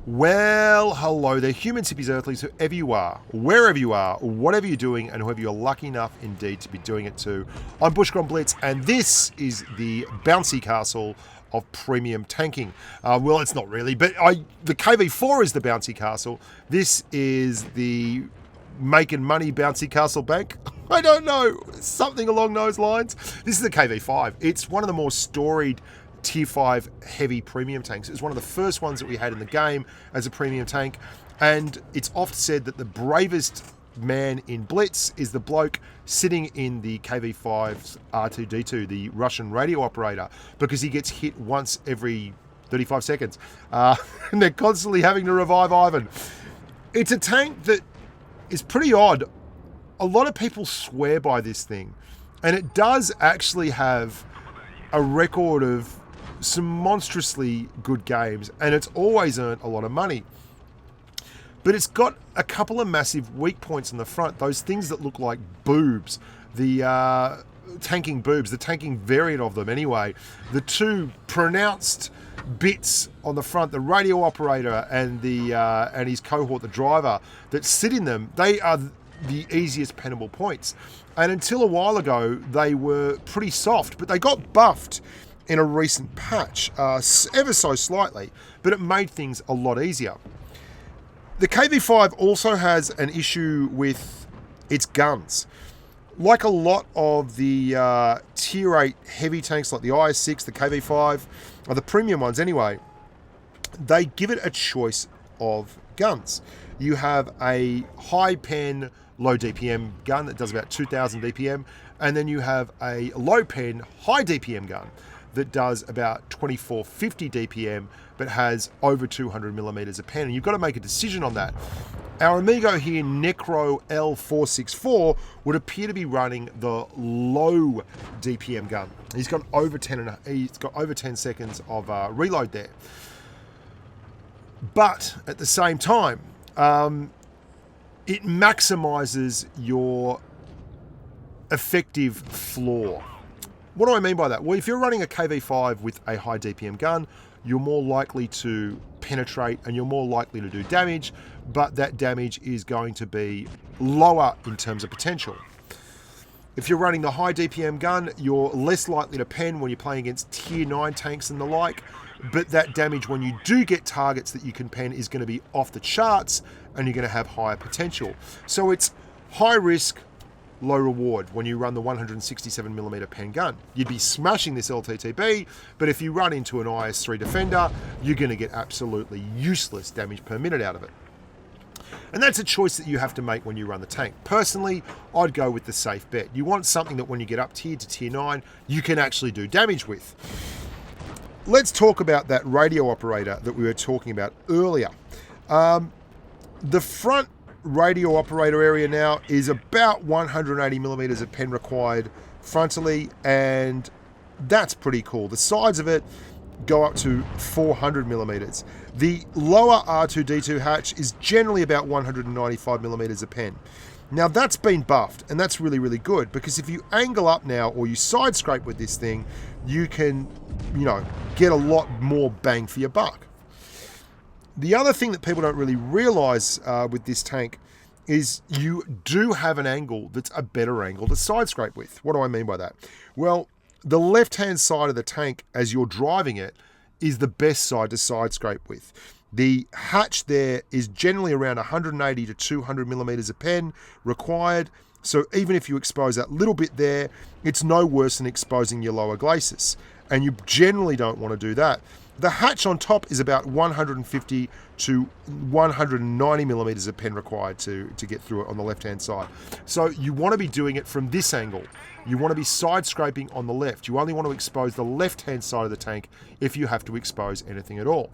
Well, hello there, humans, hippies, earthlies, whoever you are, wherever you are, whatever you're doing, and whoever you're lucky enough indeed to be doing it to. I'm Bushka on Blitz, and this is the bouncy castle of premium tanking. Well, it's not really, but the KV4 is the bouncy castle. This is the making money bouncy castle bank. I don't know, something along those lines. This is the KV5. It's one of the more storied Tier 5 heavy premium tanks. It was one of the first ones that we had in the game as a premium tank, and it's often said that the bravest man in Blitz is the bloke sitting in the KV5's R2-D2, the Russian radio operator, because he gets hit once every 35 seconds. And they're constantly having to revive Ivan. It's a tank that is pretty odd. A lot of people swear by this thing, and it does actually have a record of some monstrously good games, and it's always earned a lot of money. But it's got a couple of massive weak points in the front, those things that look like boobs, the tanking boobs, the tanking variant of them anyway, the two pronounced bits on the front, the radio operator and and his cohort, the driver, that sit in them. They are the easiest pennable points, and until a while ago they were pretty soft, but they got buffed in a recent patch, ever so slightly, but it made things a lot easier. The KV5 also has an issue with its guns. Like a lot of the Tier 8 heavy tanks like the IS-6, the KV5, or the premium ones anyway, they give it a choice of guns. You have a high pen, low DPM gun that does about 2,000 DPM, and then you have a low pen, high DPM gun that does about 2450 DPM, but has over 200 millimeters of pen, and you've got to make a decision on that. Our amigo here, Necro L464, would appear to be running the low DPM gun. He's got over 10 seconds of reload there. But at the same time, it maximizes your effective floor. What do I mean by that? Well, if you're running a KV5 with a high DPM gun, you're more likely to penetrate and you're more likely to do damage, but that damage is going to be lower in terms of potential. If you're running the high DPM gun, you're less likely to pen when you're playing against Tier 9 tanks and the like, but that damage when you do get targets that you can pen is going to be off the charts and you're going to have higher potential. So it's high risk, low reward when you run the 167mm pen gun. You'd be smashing this LTTB, but if you run into an IS-3 Defender, you're going to get absolutely useless damage per minute out of it. And that's a choice that you have to make when you run the tank. Personally, I'd go with the safe bet. You want something that when you get up tier to Tier 9, you can actually do damage with. Let's talk about that radio operator that we were talking about earlier. The front radio operator area now is about 180 millimeters of pen required frontally, and that's pretty cool. The sides of it go up to 400 millimeters. The lower R2-D2 hatch is generally about 195 millimeters of pen. Now that's been buffed, and that's really, really good, because if you angle up now or you side scrape with this thing, you can, get a lot more bang for your buck. The other thing that people don't really realize with this tank is you do have an angle that's a better angle to side scrape with. What do I mean by that? Well, the left-hand side of the tank as you're driving it is the best side to side scrape with. The hatch there is generally around 180 to 200 millimeters of pen required. So even if you expose that little bit there, it's no worse than exposing your lower glacis. And you generally don't want to do that. The hatch on top is about 150 to 190 millimeters of pen required to get through it on the left-hand side. So you want to be doing it from this angle. You want to be side scraping on the left. You only want to expose the left-hand side of the tank if you have to expose anything at all.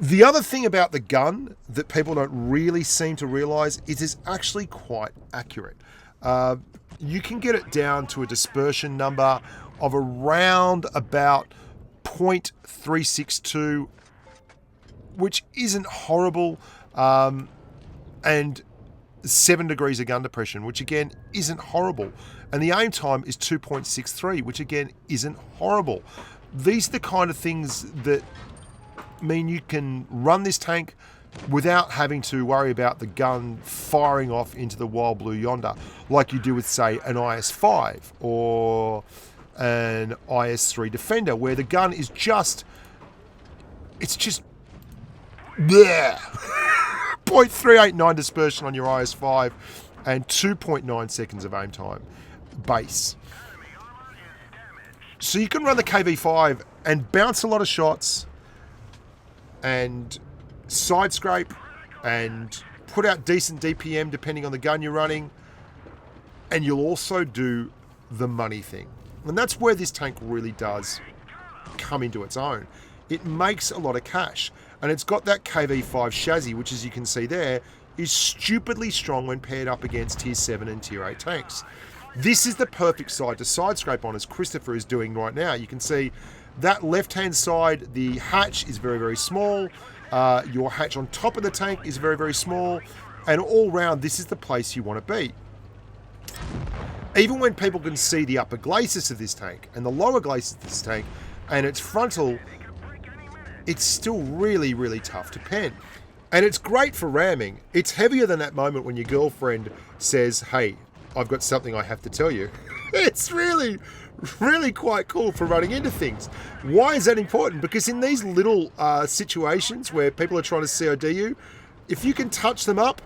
The other thing about the gun that people don't really seem to realize is it's actually quite accurate. You can get it down to a dispersion number of around about 0.362, which isn't horrible, and 7 degrees of gun depression, which again isn't horrible, and the aim time is 2.63, which again isn't horrible. These are the kind of things that mean you can run this tank without having to worry about the gun firing off into the wild blue yonder, like you do with, say, an IS-5 or an IS-3 Defender, where the gun is just, it's just, bleh. 0.389 dispersion on your IS-5 and 2.9 seconds of aim time base. So you can run the KV5 and bounce a lot of shots and side scrape and put out decent DPM depending on the gun you're running, and you'll also do the money thing. And that's where this tank really does come into its own. It makes a lot of cash, and it's got that KV5 chassis, which, as you can see there, is stupidly strong when paired up against tier 7 and tier 8 tanks. This is the perfect side to side scrape on, as Christopher is doing right now. You can see that left-hand side, the hatch is very, very small. Your hatch on top of the tank is very, very small. And all round, this is the place you want to be. Even when people can see the upper glacis of this tank and the lower glacis of this tank and its frontal, it's still really, really tough to pen. And it's great for ramming. It's heavier than that moment when your girlfriend says, hey, I've got something I have to tell you. It's really, really quite cool for running into things. Why is that important? Because in these little situations where people are trying to COD you, if you can touch them up,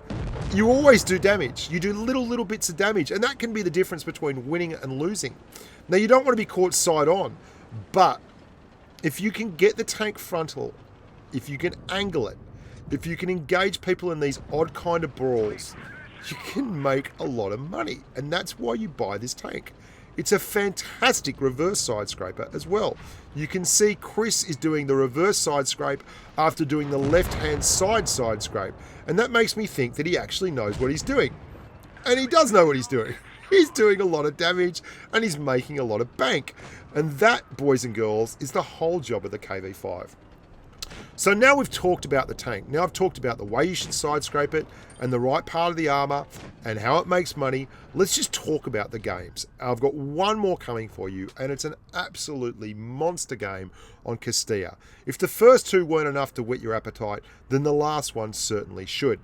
you always do damage. You do little bits of damage, and that can be the difference between winning and losing. Now, you don't want to be caught side on, but if you can get the tank frontal, if you can angle it, if you can engage people in these odd kind of brawls, you can make a lot of money, and that's why you buy this tank. It's a fantastic reverse side scraper as well. You can see Chris is doing the reverse side scrape after doing the left-hand side scrape, and that makes me think that he actually knows what he's doing. And he does know what he's doing. He's doing a lot of damage, and he's making a lot of bank. And that, boys and girls, is the whole job of the KV5. So now we've talked about the tank. Now I've talked about the way you should side scrape it and the right part of the armor and how it makes money. Let's just talk about the games. I've got one more coming for you, and it's an absolutely monster game on Castilla. If the first two weren't enough to whet your appetite, then the last one certainly should.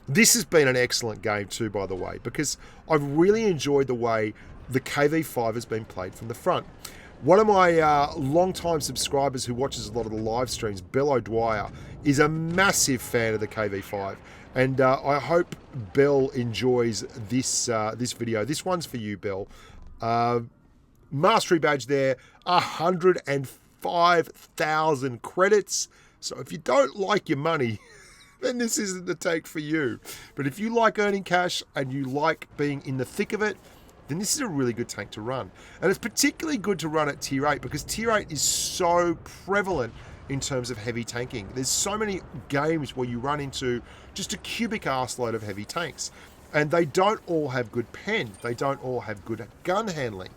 This has been an excellent game too, by the way, because I've really enjoyed the way the KV5 has been played from the front. One of my long-time subscribers who watches a lot of the live streams, Bill O'Dwyer, is a massive fan of the KV5. And I hope Bill enjoys this video. This one's for you, Bill. Mastery badge there, 105,000 credits. So if you don't like your money, then this isn't the take for you. But if you like earning cash and you like being in the thick of it, then this is a really good tank to run. And it's particularly good to run at tier 8 because tier 8 is so prevalent in terms of heavy tanking. There's so many games where you run into just a cubic arseload of heavy tanks. And they don't all have good pen. They don't all have good gun handling.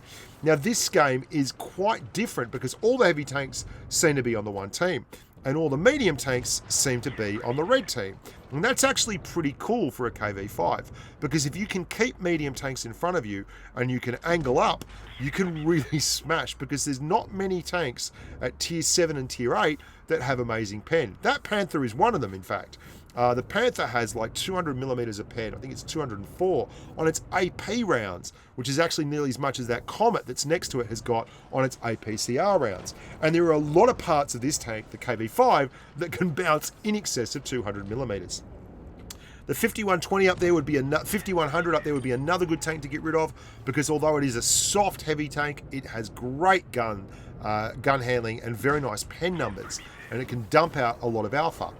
Now this game is quite different because all the heavy tanks seem to be on the one team. And all the medium tanks seem to be on the red team. And that's actually pretty cool for a KV5, because if you can keep medium tanks in front of you and you can angle up, you can really smash, because there's not many tanks at tier 7 and tier 8 that have amazing pen. That Panther is one of them, in fact. The Panther has like 200 millimeters of pen. I think it's 204 on its AP rounds, which is actually nearly as much as that Comet that's next to it has got on its APCR rounds. And there are a lot of parts of this tank, the KV5, that can bounce in excess of 200 millimeters. The 5120 up there would be 5100 up there would be another good tank to get rid of, because although it is a soft heavy tank, it has great gun handling and very nice pen numbers, and it can dump out a lot of alpha.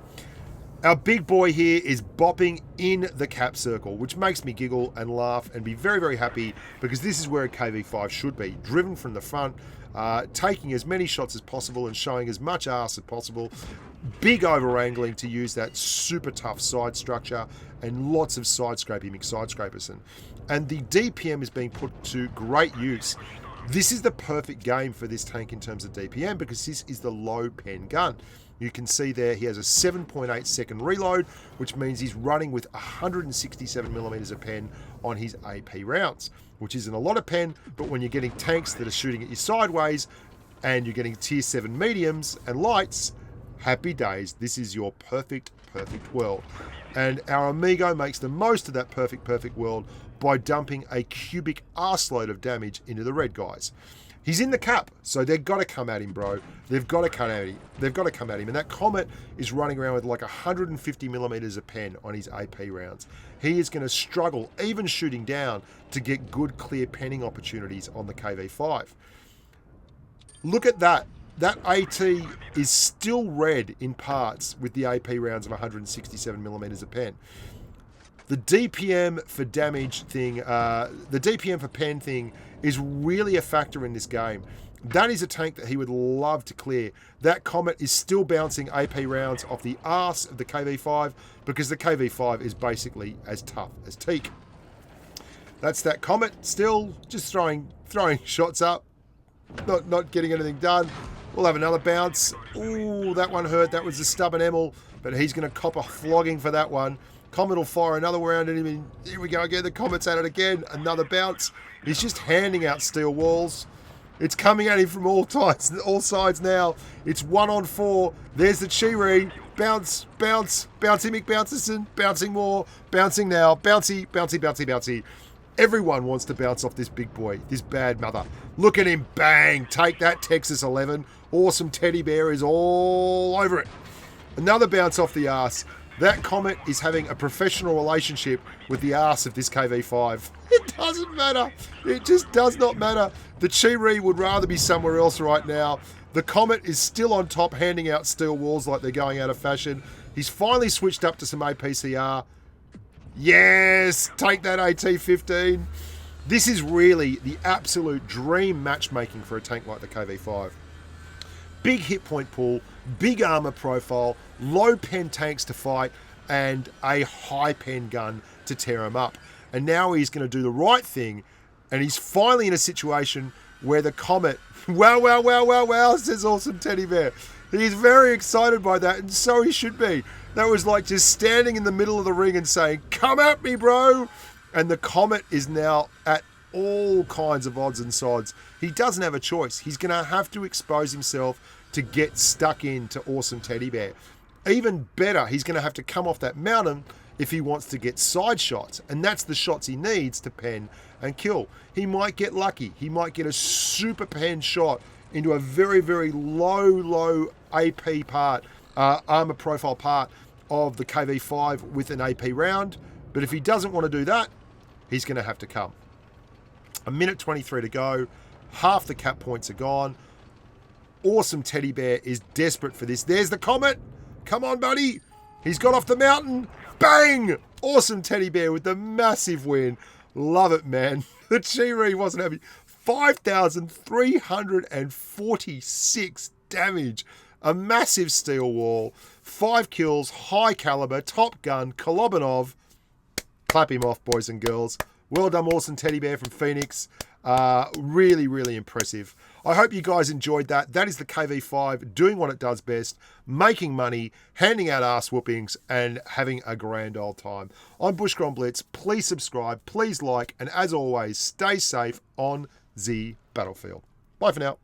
Our big boy here is bopping in the cap circle, which makes me giggle and laugh and be very, very happy, because this is where a KV5 should be, driven from the front, taking as many shots as possible and showing as much arse as possible. Big over angling to use that super tough side structure, and lots of side scraping side scrapers. And the DPM is being put to great use. This is the perfect game for this tank in terms of DPM, because this is the low pen gun. You can see there he has a 7.8 second reload, which means he's running with 167 millimeters of pen on his AP rounds, which isn't a lot of pen, but when you're getting tanks that are shooting at you sideways and you're getting tier 7 mediums and lights, happy days. This is your perfect world. And our amigo makes the most of that perfect world by dumping a cubic arseload of damage into the red guys. He's in the cap, so they've got to come at him, bro. They've got to come at him. They've got to come at him. And that Comet is running around with like 150 millimeters of pen on his AP rounds. He is going to struggle, even shooting down, to get good, clear penning opportunities on the KV5. Look at that. That AT is still red in parts with the AP rounds of 167 millimeters of pen. The DPM for damage thing, the DPM for pen thing is really a factor in this game. That is a tank that he would love to clear. That Comet is still bouncing AP rounds off the arse of the KV5 because the KV5 is basically as tough as teak. That's that Comet still just throwing shots up, not getting anything done. We'll have another bounce. Ooh, that one hurt. That was the stubborn Emil, but he's going to cop a flogging for that one. Comet will fire another round at him, and here we go again. The Comet's at it again. Another bounce. He's just handing out steel walls. It's coming at him from all sides now. It's 1-on-4. There's the Chiri. Bounce, bounce, bouncy McBouncerson. Bouncing more. Bouncing now. Bouncy, bouncy, bouncy, bouncy. Everyone wants to bounce off this big boy, this bad mother. Look at him. Bang. Take that, Texas 11. Awesome teddy bear is all over it. Another bounce off the arse. That Comet is having a professional relationship with the arse of this KV5. It doesn't matter. It just does not matter. The Chiri would rather be somewhere else right now. The Comet is still on top, handing out steel walls like they're going out of fashion. He's finally switched up to some APCR. Yes! Take that AT-15. This is really the absolute dream matchmaking for a tank like the KV5. Big hit point pool, big armor profile, low pen tanks to fight, and a high pen gun to tear him up. And now he's going to do the right thing, and he's finally in a situation where the Comet, wow, says Awesome Teddy Bear. He's very excited by that, and so he should be. That was like just standing in the middle of the ring and saying, come at me, bro. And the Comet is now at all kinds of odds and sods. He doesn't have a choice. He's going to have to expose himself to get stuck into Awesome Teddy Bear. Even better, he's going to have to come off that mountain if he wants to get side shots. And that's the shots he needs to pen and kill. He might get lucky. He might get a super pen shot into a very, very low AP part, armor profile part of the KV5 with an AP round. But if he doesn't want to do that, he's going to have to come. 1:23 to go. Half the cap points are gone. Awesome Teddy Bear is desperate for this. There's the Comet. Come on, buddy. He's got off the mountain. Bang! Awesome Teddy Bear with the massive win. Love it, man. The Chiri wasn't happy. 5,346 damage. A massive steel wall. 5 kills. High caliber. Top gun. Kolobanov. Clap him off, boys and girls. Well done, Awesome Teddy Bear from Phoenix. Really, really impressive. I hope you guys enjoyed that. That is the KV5 doing what it does best, making money, handing out ass whoopings, and having a grand old time. I'm Bushka on Blitz. Please subscribe, please like, and as always, stay safe on the battlefield. Bye for now.